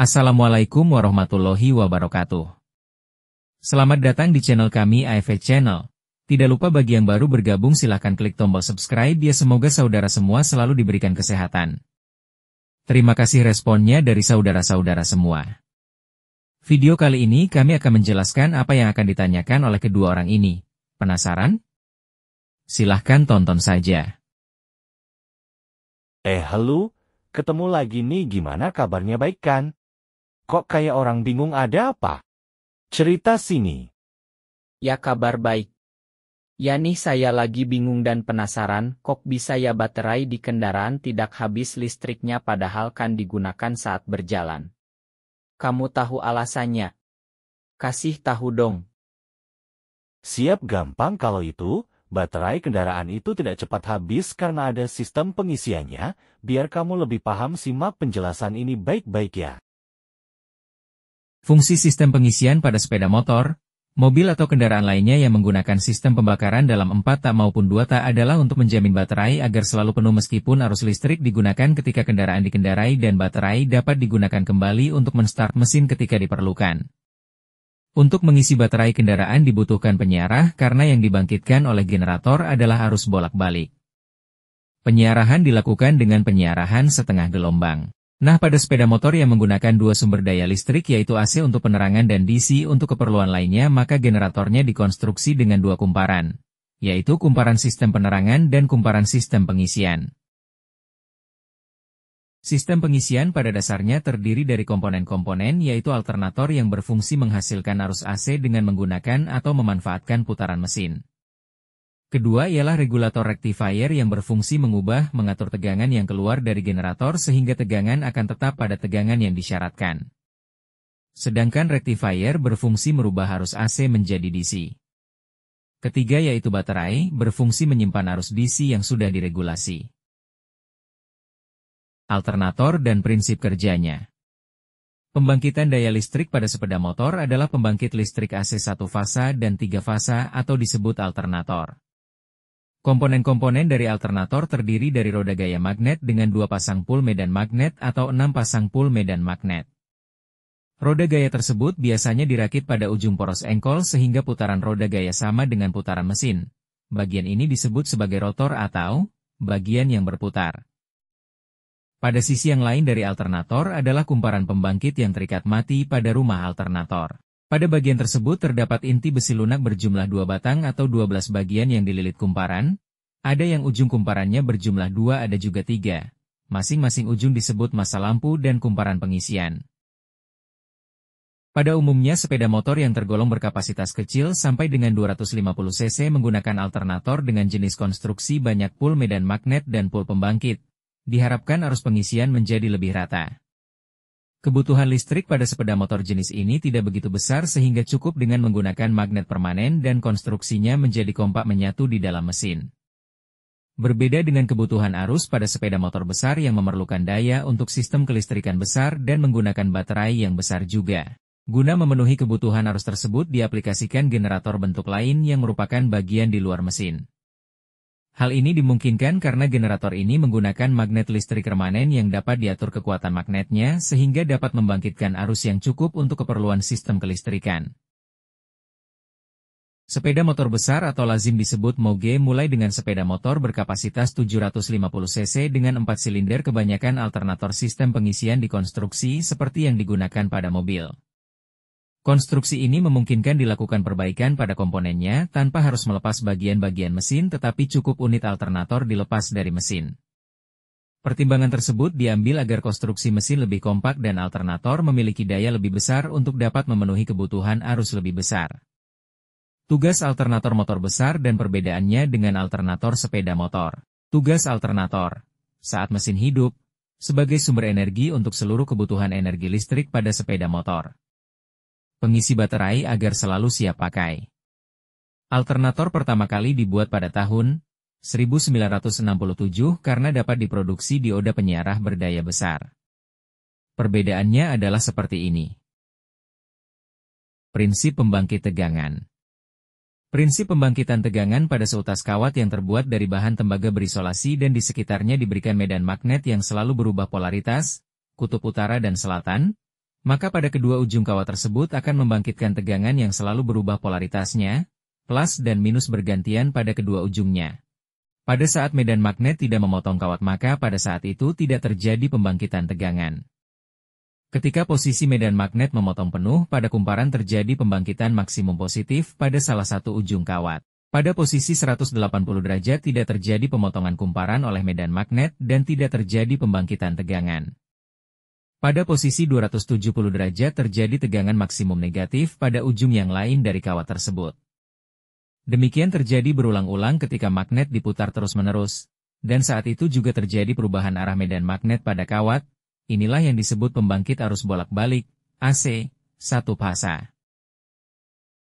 Assalamualaikum warahmatullahi wabarakatuh. Selamat datang di channel kami AFV Channel. Tidak lupa bagi yang baru bergabung silahkan klik tombol subscribe ya, semoga saudara semua selalu diberikan kesehatan. Terima kasih responnya dari saudara-saudara semua. Video kali ini kami akan menjelaskan apa yang akan ditanyakan oleh kedua orang ini. Penasaran? Silahkan tonton saja. Halo, ketemu lagi nih, gimana kabarnya, baik kan? Kok kayak orang bingung, ada apa? Cerita sini. Ya, kabar baik. Ya nih, saya lagi bingung dan penasaran, kok bisa ya baterai di kendaraan tidak habis listriknya padahal kan digunakan saat berjalan. Kamu tahu alasannya? Kasih tahu dong. Siap, gampang kalau itu. Baterai kendaraan itu tidak cepat habis karena ada sistem pengisiannya. Biar kamu lebih paham, simak penjelasan ini baik-baik ya. Fungsi sistem pengisian pada sepeda motor, mobil atau kendaraan lainnya yang menggunakan sistem pembakaran dalam 4 tak maupun 2 tak adalah untuk menjamin baterai agar selalu penuh meskipun arus listrik digunakan ketika kendaraan dikendarai dan baterai dapat digunakan kembali untuk menstart mesin ketika diperlukan. Untuk mengisi baterai kendaraan dibutuhkan penyiarah karena yang dibangkitkan oleh generator adalah arus bolak-balik. Penyiarahan dilakukan dengan penyiarahan setengah gelombang. Nah, pada sepeda motor yang menggunakan dua sumber daya listrik yaitu AC untuk penerangan dan DC untuk keperluan lainnya, maka generatornya dikonstruksi dengan dua kumparan, yaitu kumparan sistem penerangan dan kumparan sistem pengisian. Sistem pengisian pada dasarnya terdiri dari komponen-komponen yaitu alternator yang berfungsi menghasilkan arus AC dengan menggunakan atau memanfaatkan putaran mesin. Kedua ialah regulator rectifier yang berfungsi mengatur tegangan yang keluar dari generator sehingga tegangan akan tetap pada tegangan yang disyaratkan. Sedangkan rectifier berfungsi merubah arus AC menjadi DC. Ketiga yaitu baterai, berfungsi menyimpan arus DC yang sudah diregulasi. Alternator dan prinsip kerjanya. Pembangkitan daya listrik pada sepeda motor adalah pembangkit listrik AC 1 fasa dan 3 fasa atau disebut alternator. Komponen-komponen dari alternator terdiri dari roda gaya magnet dengan 2 pasang pul medan magnet atau 6 pasang pul medan magnet. Roda gaya tersebut biasanya dirakit pada ujung poros engkol sehingga putaran roda gaya sama dengan putaran mesin. Bagian ini disebut sebagai rotor atau bagian yang berputar. Pada sisi yang lain dari alternator adalah kumparan pembangkit yang terikat mati pada rumah alternator. Pada bagian tersebut terdapat inti besi lunak berjumlah 2 batang atau 12 bagian yang dililit kumparan. Ada yang ujung kumparannya berjumlah 2, ada juga 3. Masing-masing ujung disebut massa lampu dan kumparan pengisian. Pada umumnya sepeda motor yang tergolong berkapasitas kecil sampai dengan 250 cc menggunakan alternator dengan jenis konstruksi banyak pul medan magnet dan pul pembangkit. Diharapkan arus pengisian menjadi lebih rata. Kebutuhan listrik pada sepeda motor jenis ini tidak begitu besar sehingga cukup dengan menggunakan magnet permanen dan konstruksinya menjadi kompak menyatu di dalam mesin. Berbeda dengan kebutuhan arus pada sepeda motor besar yang memerlukan daya untuk sistem kelistrikan besar dan menggunakan baterai yang besar juga. Guna memenuhi kebutuhan arus tersebut diaplikasikan generator bentuk lain yang merupakan bagian di luar mesin. Hal ini dimungkinkan karena generator ini menggunakan magnet listrik permanen yang dapat diatur kekuatan magnetnya sehingga dapat membangkitkan arus yang cukup untuk keperluan sistem kelistrikan. Sepeda motor besar atau lazim disebut moge mulai dengan sepeda motor berkapasitas 750 cc dengan 4 silinder, kebanyakan alternator sistem pengisian dikonstruksi seperti yang digunakan pada mobil. Konstruksi ini memungkinkan dilakukan perbaikan pada komponennya tanpa harus melepas bagian-bagian mesin, tetapi cukup unit alternator dilepas dari mesin. Pertimbangan tersebut diambil agar konstruksi mesin lebih kompak dan alternator memiliki daya lebih besar untuk dapat memenuhi kebutuhan arus lebih besar. Tugas alternator motor besar dan perbedaannya dengan alternator sepeda motor. Tugas alternator saat mesin hidup sebagai sumber energi untuk seluruh kebutuhan energi listrik pada sepeda motor. Pengisi baterai agar selalu siap pakai. Alternator pertama kali dibuat pada tahun 1967 karena dapat diproduksi dioda penyiarah berdaya besar. Perbedaannya adalah seperti ini. Prinsip pembangkit tegangan. Prinsip pembangkitan tegangan pada seutas kawat yang terbuat dari bahan tembaga berisolasi dan di sekitarnya diberikan medan magnet yang selalu berubah polaritas, kutub utara dan selatan, Maka pada kedua ujung kawat tersebut akan membangkitkan tegangan yang selalu berubah polaritasnya, plus dan minus bergantian pada kedua ujungnya. Pada saat medan magnet tidak memotong kawat maka pada saat itu tidak terjadi pembangkitan tegangan. Ketika posisi medan magnet memotong penuh pada kumparan terjadi pembangkitan maksimum positif pada salah satu ujung kawat. Pada posisi 180 derajat tidak terjadi pemotongan kumparan oleh medan magnet dan tidak terjadi pembangkitan tegangan. Pada posisi 270 derajat terjadi tegangan maksimum negatif pada ujung yang lain dari kawat tersebut. Demikian terjadi berulang-ulang ketika magnet diputar terus-menerus, dan saat itu juga terjadi perubahan arah medan magnet pada kawat. Inilah yang disebut pembangkit arus bolak-balik, AC, satu fasa.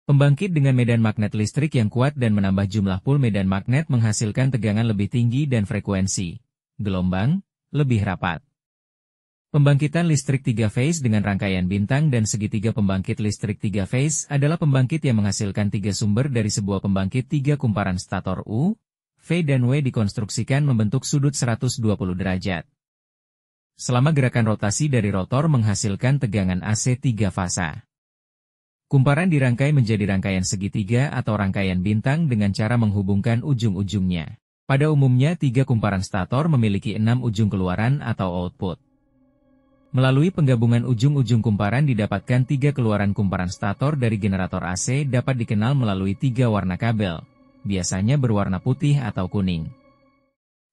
Pembangkit dengan medan magnet listrik yang kuat dan menambah jumlah pul medan magnet menghasilkan tegangan lebih tinggi dan frekuensi gelombang lebih rapat. Pembangkitan listrik 3 phase dengan rangkaian bintang dan segitiga pembangkit listrik 3 phase adalah pembangkit yang menghasilkan 3 sumber dari sebuah pembangkit 3 kumparan stator U, V dan W dikonstruksikan membentuk sudut 120 derajat. Selama gerakan rotasi dari rotor menghasilkan tegangan AC 3 fasa. Kumparan dirangkai menjadi rangkaian segitiga atau rangkaian bintang dengan cara menghubungkan ujung-ujungnya. Pada umumnya 3 kumparan stator memiliki 6 ujung keluaran atau output. Melalui penggabungan ujung-ujung kumparan didapatkan 3 keluaran kumparan stator dari generator AC dapat dikenal melalui 3 warna kabel, biasanya berwarna putih atau kuning.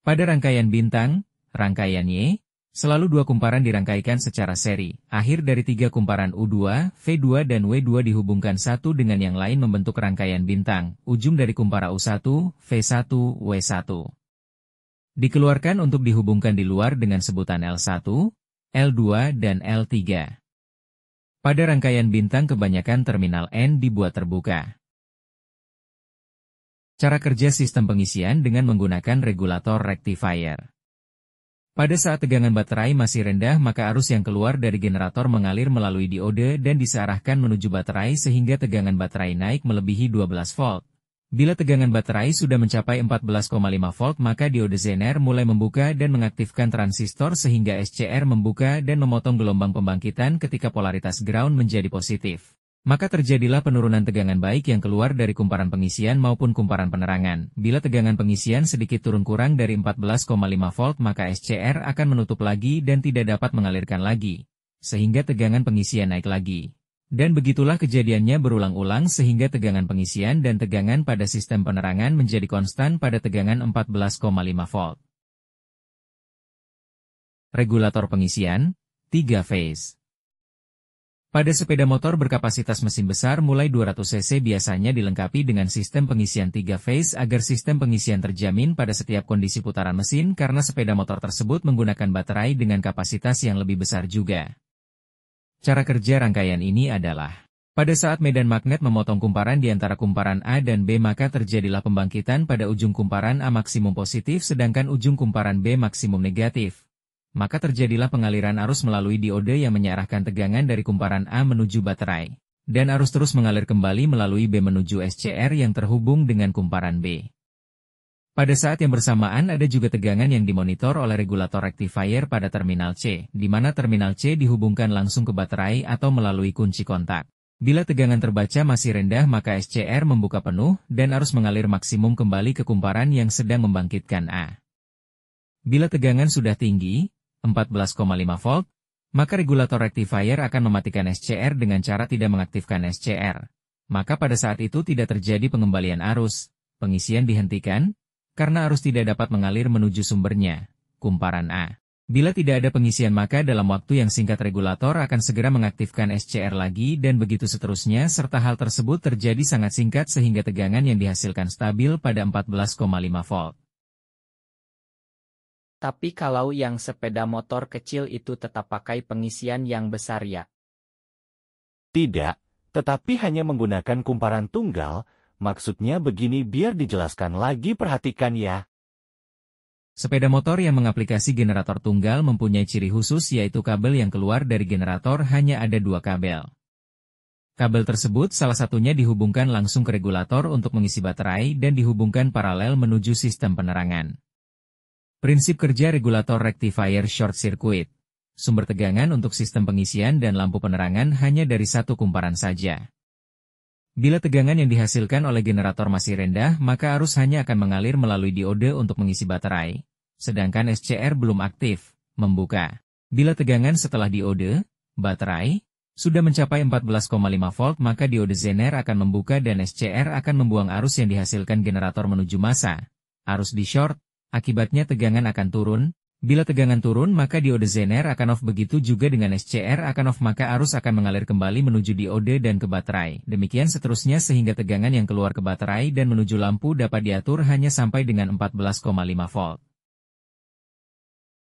Pada rangkaian bintang, rangkaian Y, selalu 2 kumparan dirangkaikan secara seri. Akhir dari 3 kumparan U2, V2 dan W2 dihubungkan satu dengan yang lain membentuk rangkaian bintang, ujung dari kumpara U1, V1, W1. Dikeluarkan untuk dihubungkan di luar dengan sebutan L1, L2 dan L3. Pada rangkaian bintang kebanyakan terminal N dibuat terbuka. Cara kerja sistem pengisian dengan menggunakan regulator rectifier. Pada saat tegangan baterai masih rendah maka arus yang keluar dari generator mengalir melalui diode dan disearahkan menuju baterai sehingga tegangan baterai naik melebihi 12 volt. Bila tegangan baterai sudah mencapai 14,5 volt maka diode Zener mulai membuka dan mengaktifkan transistor sehingga SCR membuka dan memotong gelombang pembangkitan ketika polaritas ground menjadi positif. Maka terjadilah penurunan tegangan baik yang keluar dari kumparan pengisian maupun kumparan penerangan. Bila tegangan pengisian sedikit turun kurang dari 14,5 volt maka SCR akan menutup lagi dan tidak dapat mengalirkan lagi, sehingga tegangan pengisian naik lagi. Dan begitulah kejadiannya berulang-ulang sehingga tegangan pengisian dan tegangan pada sistem penerangan menjadi konstan pada tegangan 14,5 volt. Regulator pengisian, 3 phase. Pada sepeda motor berkapasitas mesin besar mulai 200 cc biasanya dilengkapi dengan sistem pengisian 3 phase agar sistem pengisian terjamin pada setiap kondisi putaran mesin karena sepeda motor tersebut menggunakan baterai dengan kapasitas yang lebih besar juga. Cara kerja rangkaian ini adalah, pada saat medan magnet memotong kumparan di antara kumparan A dan B maka terjadilah pembangkitan pada ujung kumparan A maksimum positif sedangkan ujung kumparan B maksimum negatif. Maka terjadilah pengaliran arus melalui diode yang mengarahkan tegangan dari kumparan A menuju baterai. Dan arus terus mengalir kembali melalui B menuju SCR yang terhubung dengan kumparan B. Pada saat yang bersamaan ada juga tegangan yang dimonitor oleh regulator rectifier pada terminal C, di mana terminal C dihubungkan langsung ke baterai atau melalui kunci kontak. Bila tegangan terbaca masih rendah maka SCR membuka penuh dan arus mengalir maksimum kembali ke kumparan yang sedang membangkitkan A. Bila tegangan sudah tinggi, 14,5 volt, maka regulator rectifier akan mematikan SCR dengan cara tidak mengaktifkan SCR. Maka pada saat itu tidak terjadi pengembalian arus, pengisian dihentikan, karena arus tidak dapat mengalir menuju sumbernya, kumparan A. Bila tidak ada pengisian maka dalam waktu yang singkat regulator akan segera mengaktifkan SCR lagi dan begitu seterusnya serta hal tersebut terjadi sangat singkat sehingga tegangan yang dihasilkan stabil pada 14,5 volt. Tapi kalau yang sepeda motor kecil itu tetap pakai pengisian yang besar ya? Tidak, tetapi hanya menggunakan kumparan tunggal. Maksudnya begini biar dijelaskan lagi perhatikan ya. Sepeda motor yang mengaplikasi generator tunggal mempunyai ciri khusus yaitu kabel yang keluar dari generator hanya ada 2 kabel. Kabel tersebut salah satunya dihubungkan langsung ke regulator untuk mengisi baterai dan dihubungkan paralel menuju sistem penerangan. Prinsip kerja regulator rectifier short circuit. Sumber tegangan untuk sistem pengisian dan lampu penerangan hanya dari satu kumparan saja. Bila tegangan yang dihasilkan oleh generator masih rendah, maka arus hanya akan mengalir melalui diode untuk mengisi baterai. Sedangkan SCR belum aktif, membuka. Bila tegangan setelah diode, baterai, sudah mencapai 14,5 volt maka diode Zener akan membuka dan SCR akan membuang arus yang dihasilkan generator menuju masa. Arus di short, akibatnya tegangan akan turun. Bila tegangan turun maka diode Zener akan off, begitu juga dengan SCR akan off maka arus akan mengalir kembali menuju diode dan ke baterai. Demikian seterusnya sehingga tegangan yang keluar ke baterai dan menuju lampu dapat diatur hanya sampai dengan 14,5 volt.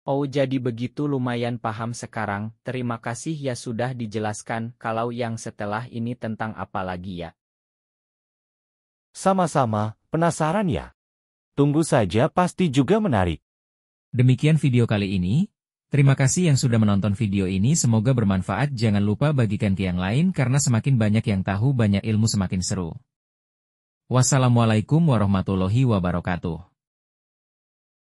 Oh, jadi begitu, lumayan paham sekarang. Terima kasih ya sudah dijelaskan. Kalau yang setelah ini tentang apa lagi ya? Sama-sama, penasaran ya? Tunggu saja, pasti juga menarik. Demikian video kali ini. Terima kasih yang sudah menonton video ini, semoga bermanfaat. Jangan lupa bagikan ke yang lain karena semakin banyak yang tahu banyak ilmu semakin seru. Wassalamualaikum warahmatullahi wabarakatuh.